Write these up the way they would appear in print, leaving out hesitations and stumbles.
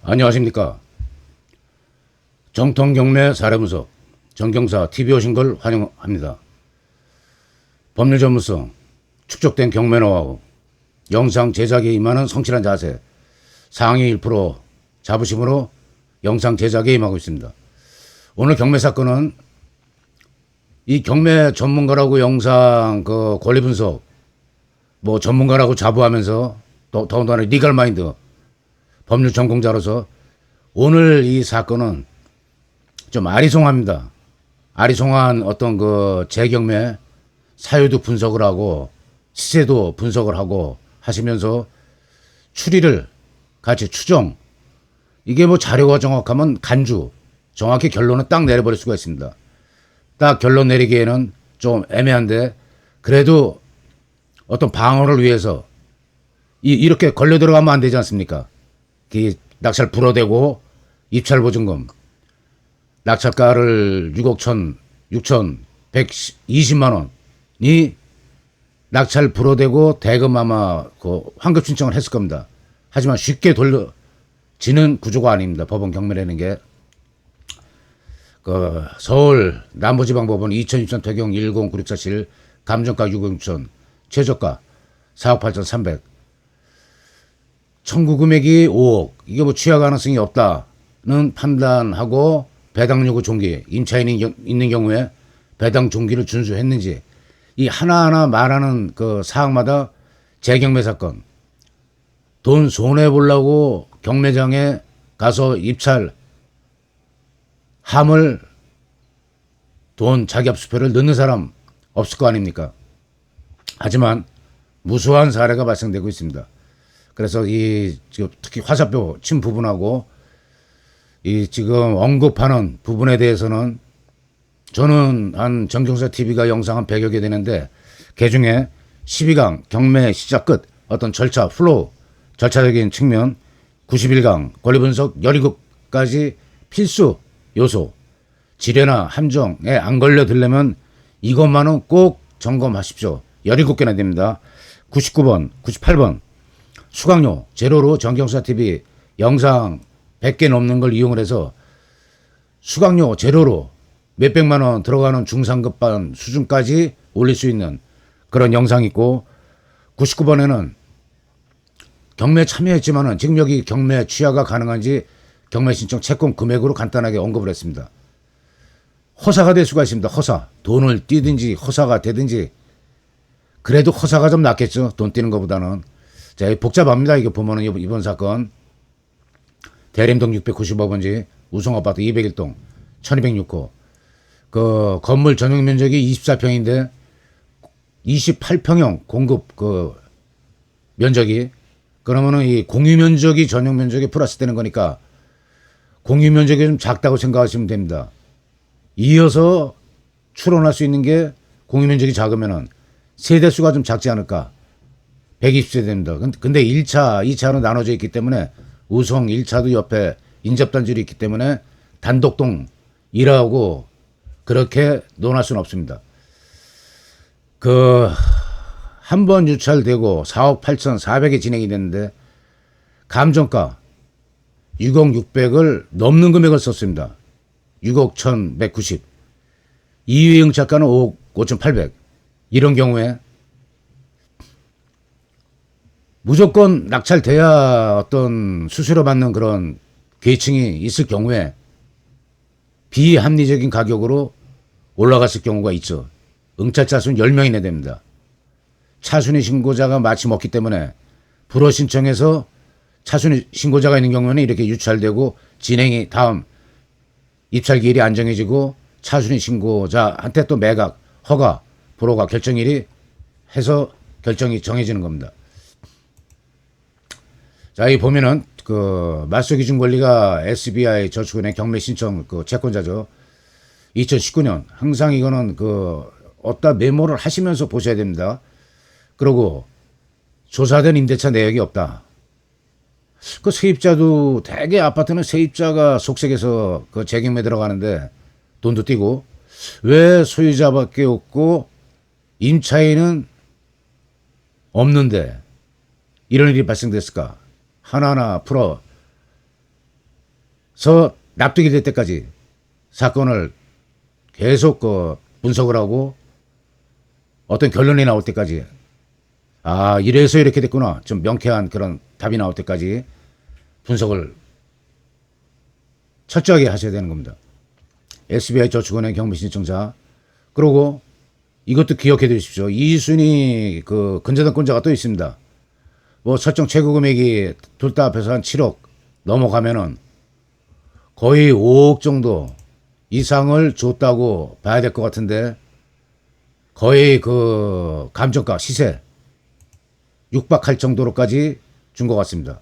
안녕하십니까. 정통경매 사례분석 정경사 TV 오신 걸 환영합니다. 법률 전문성, 축적된 경매 노하우, 영상 제작에 임하는 성실한 자세, 상위 1% 자부심으로 영상 제작에 임하고 있습니다. 오늘 경매 사건은 이 경매 전문가라고 영상 권리 분석, 전문가라고 자부하면서 더군다나 리걸 마인드, 법률 전공자로서 오늘 이 사건은 좀 아리송합니다. 아리송한 어떤 재경매 사유도 분석을 하고 시세도 분석을 하고 하시면서 추리를 같이 추정, 이게 자료가 정확하면 간주, 정확히 결론은 딱 내려버릴 수가 있습니다. 딱 결론 내리기에는 좀 애매한데 그래도 어떤 방어를 위해서 이렇게 걸려 들어가면 안 되지 않습니까? 낙찰 불어대고 입찰 보증금, 낙찰가를 6억 6,120만 원이 낙찰 불어대고 대금 아마 환급 신청을 했을 겁니다. 하지만 쉽게 돌려지는 구조가 아닙니다. 법원 경매라는 게. 서울 남부지방법원 2023 퇴경 109647 감정가 6억 6천, 최저가 4억 8,300. 청구 금액이 5억. 이게 취하 가능성이 없다는 판단하고 배당 요구 종기, 임차인이 있는 경우에 배당 종기를 준수했는지, 이 하나하나 말하는 사항마다 재경매 사건, 돈 손해 보려고 경매장에 가서 입찰 함을 돈 자기 압수표를 넣는 사람 없을 거 아닙니까? 하지만 무수한 사례가 발생되고 있습니다. 그래서 특히 화살표 친 부분하고 지금 언급하는 부분에 대해서는 저는 한 정경사 TV가 영상 한 100여 개 되는데 그 중에 12강 경매 시작 끝 어떤 절차 플로우 절차적인 측면, 91강 권리 분석 17가지 필수 요소, 지뢰나 함정에 안 걸려들려면 이것만은 꼭 점검하십시오. 17개나 됩니다. 99번, 98번 수강료 제로로 정경사 TV 영상 100개 넘는 걸 이용을 해서 수강료 제로로 몇백만 원 들어가는 중상급반 수준까지 올릴 수 있는 그런 영상이 있고, 99번에는 경매 참여했지만은 지금 여기 경매 취하가 가능한지 경매 신청 채권 금액으로 간단하게 언급을 했습니다. 허사가 될 수가 있습니다. 허사. 돈을 띄든지 허사가 되든지. 그래도 허사가 좀 낫겠죠. 돈 띄는 것보다는. 자, 복잡합니다. 이거 보면은 이번 사건. 대림동 695번지 우성아파트 201동 1206호. 건물 전용 면적이 24평인데 28평형 공급 면적이, 그러면은 이 공유 면적이 전용 면적이 플러스 되는 거니까 공유 면적이 좀 작다고 생각하시면 됩니다. 이어서 추론할 수 있는 게 공유 면적이 작으면은 세대수가 좀 작지 않을까. 120세 됩니다. 근데 1차, 2차로 나눠져 있기 때문에 우성 1차도 옆에 인접단지로 있기 때문에 단독동이라고 그렇게 논할 수는 없습니다. 한 번 유찰되고 4억 8,400이 진행이 됐는데 감정가 6억 600을 넘는 금액을 썼습니다. 6억 1,190. 이유 응찰가는 5억 5,800. 이런 경우에 무조건 낙찰돼야 어떤 수수료 받는 그런 계층이 있을 경우에 비합리적인 가격으로 올라갔을 경우가 있죠. 응찰자 수는 10명이나 됩니다. 차순위 신고자가 마침 없기 때문에 불허 신청해서 차순위 신고자가 있는 경우에는 이렇게 유찰되고 진행이 다음 입찰기일이 안정해지고 차순위 신고자한테 또 매각, 허가, 불허가 결정일이 해서 결정이 정해지는 겁니다. 자, 이 보면은 말소기준권리가 SBI 저축은행 경매 신청 채권자죠. 2019년 항상 이거는 어디다 메모를 하시면서 보셔야 됩니다. 그리고 조사된 임대차 내역이 없다. 세입자도 대개 아파트는 세입자가 속색해서 재경매 들어가는데 돈도 띄고 왜 소유자밖에 없고 임차인은 없는데 이런 일이 발생됐을까? 하나하나 풀어 납득이 될 때까지 사건을 계속 분석을 하고 어떤 결론이 나올 때까지, 아, 이래서 이렇게 됐구나, 좀 명쾌한 그런 답이 나올 때까지 분석을 철저하게 하셔야 되는 겁니다. SBI 저축은행 경비 신청자. 그리고 이것도 기억해 두십시오. 이순위 그 근저당권자가 또 있습니다. 뭐 설정 최고 금액이 둘 다 합해서 한 7억 넘어가면은 거의 5억 정도 이상을 줬다고 봐야 될 것 같은데, 거의 그 감정가 시세 육박할 정도로까지 준 것 같습니다.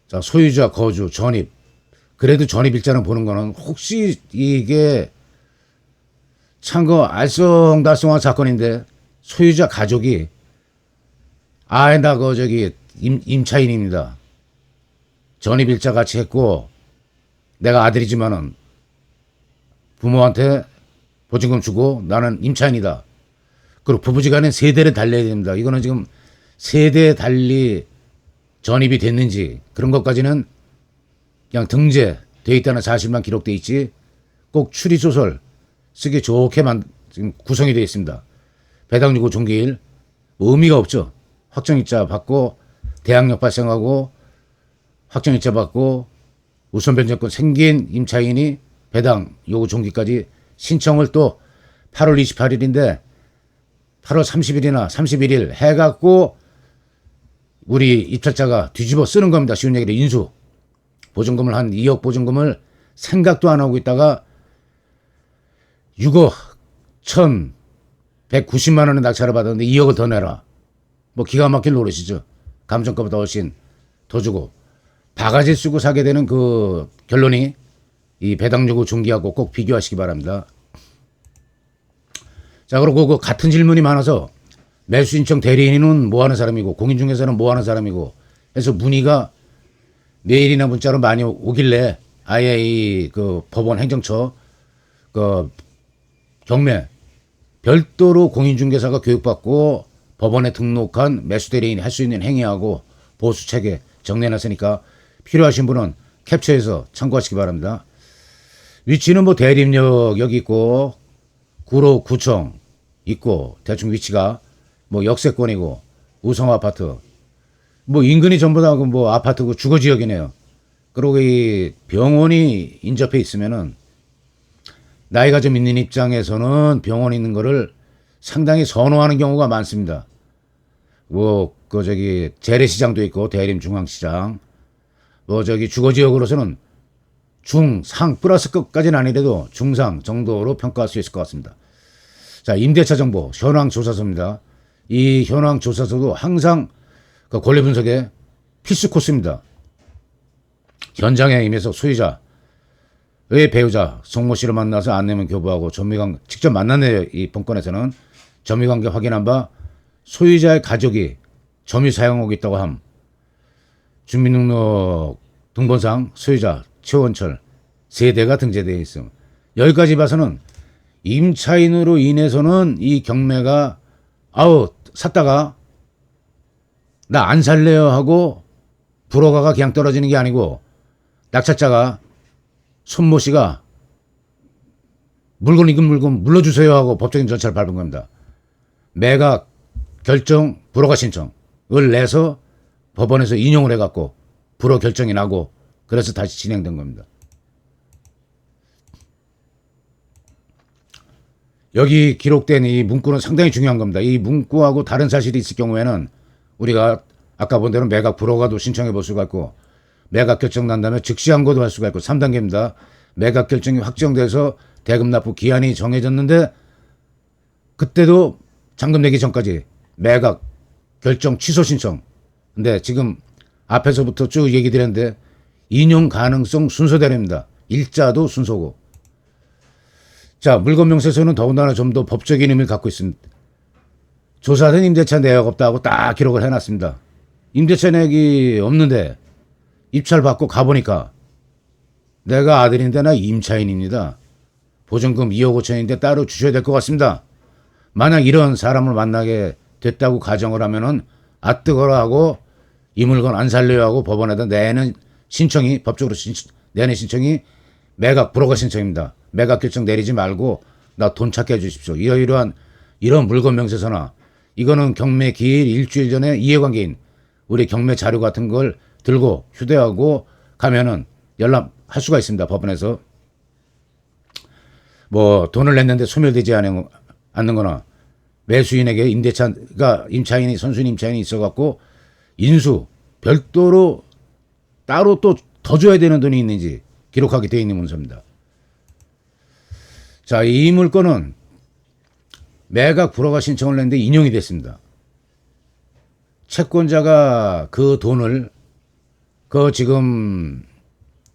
자, 소유자, 거주, 전입. 그래도 전입일자는 보는 거는 혹시 이게 참 그 알쏭달쏭한 사건인데, 소유자 가족이 나 그 저기 임차인입니다. 전입일자 같이 했고 내가 아들이지만은 부모한테 보증금 주고 나는 임차인이다. 그리고 부부지간에 세대를 달려야 됩니다. 이거는 지금 세대 달리 전입이 됐는지 그런 것까지는 그냥 등재되어 있다는 사실만 기록되어 있지, 꼭 추리소설 쓰기 좋게 지금 구성이 되어 있습니다. 배당주고 종기일 뭐 의미가 없죠. 확정일자 받고 대항력 발생하고 확정일자 받고 우선 변제권 생긴 임차인이 배당 요구 종기까지 신청을 또 8월 28일인데 8월 30일이나 31일 해갖고 우리 입찰자가 뒤집어 쓰는 겁니다. 쉬운 얘기로 인수. 보증금을 한 2억 보증금을 생각도 안 하고 있다가 6억 1,190만 원의 낙찰을 받았는데 2억을 더 내라. 뭐 기가 막힐 노릇이죠. 감정가보다 훨씬 더 주고 바가지 쓰고 사게 되는 그 결론이 이 배당 요구 중기하고 꼭 비교하시기 바랍니다. 자, 그리고 그 같은 질문이 많아서 매수 신청 대리인은 뭐 하는 사람이고 공인중개사는 뭐 하는 사람이고 해서 문의가 메일이나 문자로 많이 오길래 아예 이 그 법원 행정처 그 경매 별도로 공인중개사가 교육받고 법원에 등록한 매수대리인이 할 수 있는 행위하고 보수체계 정리해놨으니까 필요하신 분은 캡처해서 참고하시기 바랍니다. 위치는 뭐 대림역 여기 있고 구로 구청 있고 대충 위치가 뭐 역세권이고 우성 아파트 뭐 인근이 전부 다 뭐 아파트고 주거지역이네요. 그리고 이 병원이 인접해 있으면은 나이가 좀 있는 입장에서는 병원 있는 거를 상당히 선호하는 경우가 많습니다. 뭐 그 저기 재래시장도 있고 대림 중앙시장 뭐 저기 주거지역으로서는 중상 플러스 끝까지는 아니래도 중상 정도로 평가할 수 있을 것 같습니다. 자, 임대차 정보 현황조사서입니다. 이 현황조사서도 항상 그 권리 분석의 필수 코스입니다. 현장에 임해서 소유자의 배우자 송모 씨를 만나서 안내문 교부하고 전미관계 직접 만났네요. 이 본건에서는 전미관계 확인한 바 소유자의 가족이 점유 사용하고 있다고 함. 주민등록 등본상 소유자 최원철 세대가 등재되어 있음. 여기까지 봐서는 임차인으로 인해서는 이 경매가 샀다가 나 안 살래요 하고 불허가가 그냥 떨어지는 게 아니고 낙찰자가 손모 씨가 익은 물건 물러주세요 하고 법적인 절차를 밟은 겁니다. 매각 결정 불허가 신청을 내서 법원에서 인용을 해갖고 불허 결정이 나고 그래서 다시 진행된 겁니다. 여기 기록된 이 문구는 상당히 중요한 겁니다. 이 문구하고 다른 사실이 있을 경우에는 우리가 아까 본 대로 매각 불허가도 신청해 볼 수가 있고 매각 결정 난 다음에 즉시 항고도 할 수가 있고 3단계입니다. 매각 결정이 확정돼서 대금 납부 기한이 정해졌는데 그때도 잔금 내기 전까지 매각 결정 취소 신청. 근데 지금 앞에서부터 쭉 얘기 드렸는데 인용 가능성 순서대로입니다. 일자도 순서고. 자, 물건 명세서는 더군다나 좀 더 법적인 의미를 갖고 있습니다. 조사된 임대차 내역 없다고 딱 기록을 해놨습니다. 임대차 내역이 없는데 입찰 받고 가보니까 내가 아들인데 나 임차인입니다. 보증금 2억 5천인데 따로 주셔야 될 것 같습니다. 만약 이런 사람을 만나게 됐다고 가정을 하면은 뜨거라 하고 이 물건 안 살려요 하고 법원에다 내는 신청이 법적으로 내는 신청이 매각 불허가 신청입니다. 매각 결정 내리지 말고 나 돈 찾게 해주십시오. 이러이러한 이런 물건 명세서나 이거는 경매 기일 일주일 전에 이해관계인 우리 경매 자료 같은 걸 들고 휴대하고 가면은 연락할 수가 있습니다. 법원에서 뭐 돈을 냈는데 소멸되지 않는 거나 매수인에게 임대차가 임차인이 선수인 임차인이 있어갖고 인수 별도로 따로 또 더 줘야 되는 돈이 있는지 기록하게 되어 있는 문서입니다. 자, 이 물건은 매각 불허가 신청을 냈는데 인용이 됐습니다. 채권자가 그 돈을 지금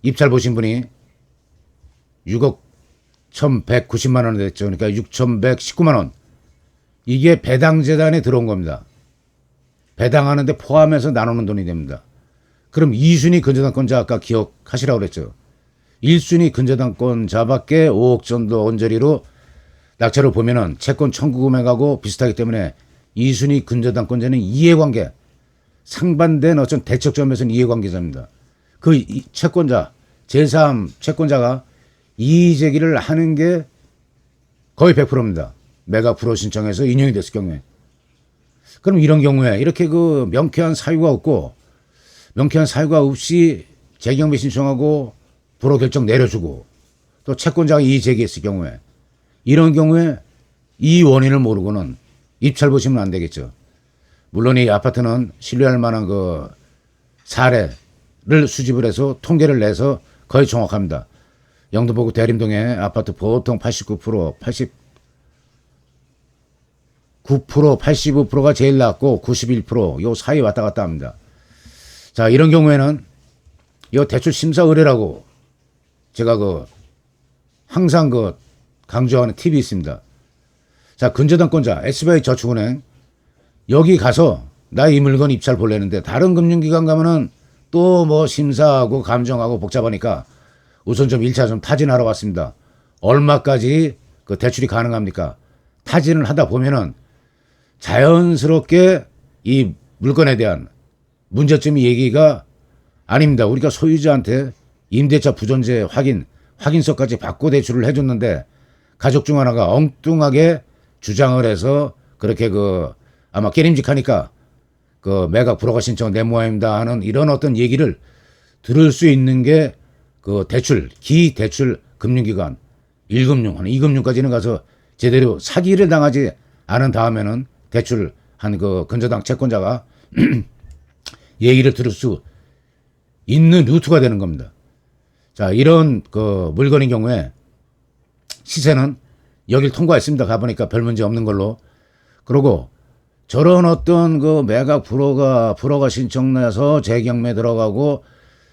입찰 보신 분이 6억 1,190만 원 됐죠. 그러니까 6,119만 원. 이게 배당재단에 들어온 겁니다. 배당하는데 포함해서 나누는 돈이 됩니다. 그럼 2순위 근저당권자 아까 기억하시라고 그랬죠. 1순위 근저당권자밖에 5억 정도 언저리로 낙찰을 보면은 채권 청구 금액하고 비슷하기 때문에 2순위 근저당권자는 이해관계, 상반된 어떤 대척 점에서는 이해관계자입니다. 그 채권자, 제3 채권자가 이의제기를 하는 게 거의 100%입니다. 매각 불허 신청해서 인용이 됐을 경우에. 그럼 이런 경우에 이렇게 그 명쾌한 사유가 없이 재경매 신청하고 불허 결정 내려주고 또 채권자가 이의 제기했을 경우에 이런 경우에 이 원인을 모르고는 입찰 보시면 안 되겠죠. 물론 이 아파트는 신뢰할 만한 그 사례를 수집을 해서 통계를 내서 거의 정확합니다. 영등포구 대림동의 아파트 보통 89%, 85%가 제일 낮고 91%요 사이 왔다 갔다 합니다. 자, 이런 경우에는 이 대출 심사 의뢰라고 제가 항상 강조하는 팁이 있습니다. 자, 근저당권자 SBI 저축은행 여기 가서 나 이 물건 입찰 보려는데 다른 금융기관 가면은 또 뭐 심사하고 감정하고 복잡하니까 우선 좀 1차 좀 타진하러 왔습니다. 얼마까지 그 대출이 가능합니까? 타진을 하다 보면은 자연스럽게 이 물건에 대한 문제점이 얘기가 아닙니다. 우리가 소유자한테 임대차 부존재 확인서까지 받고 대출을 해줬는데 가족 중 하나가 엉뚱하게 주장을 해서 그렇게 아마 깨림직하니까 매각 불허가 신청 내 모양입니다 하는 이런 어떤 얘기를 들을 수 있는 게 기대출 금융기관 1금융, 2금융까지는 가서 제대로 사기를 당하지 않은 다음에는 대출 한 근저당 채권자가 얘기를 들을 수 있는 루트가 되는 겁니다. 자, 이런 물건인 경우에 시세는 여길 통과했습니다. 가보니까 별 문제 없는 걸로. 그러고 저런 어떤 매각 불허가 신청나서 재경매 들어가고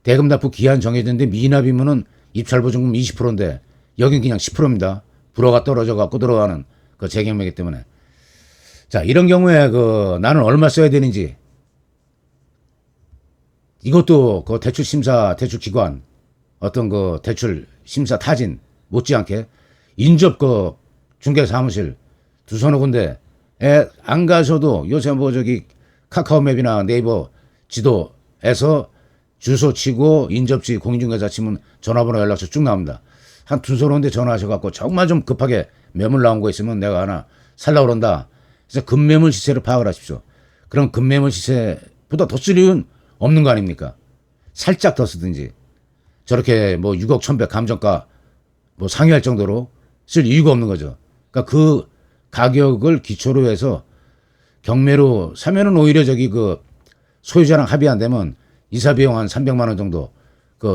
대금 납부 기한 정해졌는데 미납이면은 입찰 보증금 20%인데 여긴 그냥 10%입니다. 불허가 떨어져 갖고 들어가는 재경매이기 때문에. 자, 이런 경우에 나는 얼마 써야 되는지 이것도 대출 심사 대출 기관 어떤 대출 심사 타진 못지않게 인접 중개 사무실 두서너 군데에 안 가셔도 요새 카카오맵이나 네이버 지도에서 주소 치고 인접지 공인중개사 치면 전화번호 연락처 쭉 나옵니다. 한 두서너 군데 전화하셔갖고 정말 좀 급하게 매물 나온 거 있으면 내가 하나 살라고 그런다. 그래서 급매물 시세를 파악을 하십시오. 그럼 급매물 시세보다 더 쓸 이유는 없는 거 아닙니까? 살짝 더 쓰든지 저렇게 6억 1,100 감정가 상회할 정도로 쓸 이유가 없는 거죠. 그러니까 그 가격을 기초로 해서 경매로 사면은 오히려 소유자랑 합의 안 되면 이사 비용 한 300만 원 정도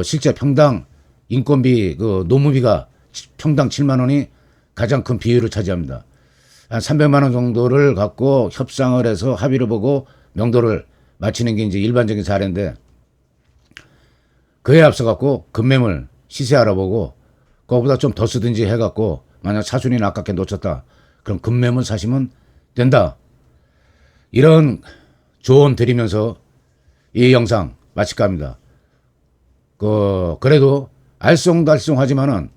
실제 평당 인건비 노무비가 평당 7만 원이 가장 큰 비율을 차지합니다. 한 300만 원 정도를 갖고 협상을 해서 합의를 보고 명도를 마치는 게 이제 일반적인 사례인데 그에 앞서 갖고 급매물 시세 알아보고 그거보다 좀 더 쓰든지 해갖고 만약 차순위는 아깝게 놓쳤다. 그럼 급매물 사시면 된다. 이런 조언 드리면서 이 영상 마칠까 합니다. 그래도 알쏭달쏭하지만은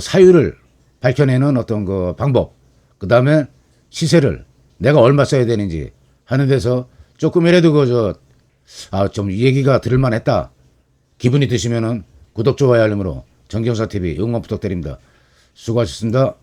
사유를 밝혀내는 어떤 방법, 그 다음에 시세를 내가 얼마 써야 되는지 하는 데서 조금이라도 좀 얘기가 들을만 했다. 기분이 드시면은 구독, 좋아요, 알림으로 정경사 TV 응원 부탁드립니다. 수고하셨습니다.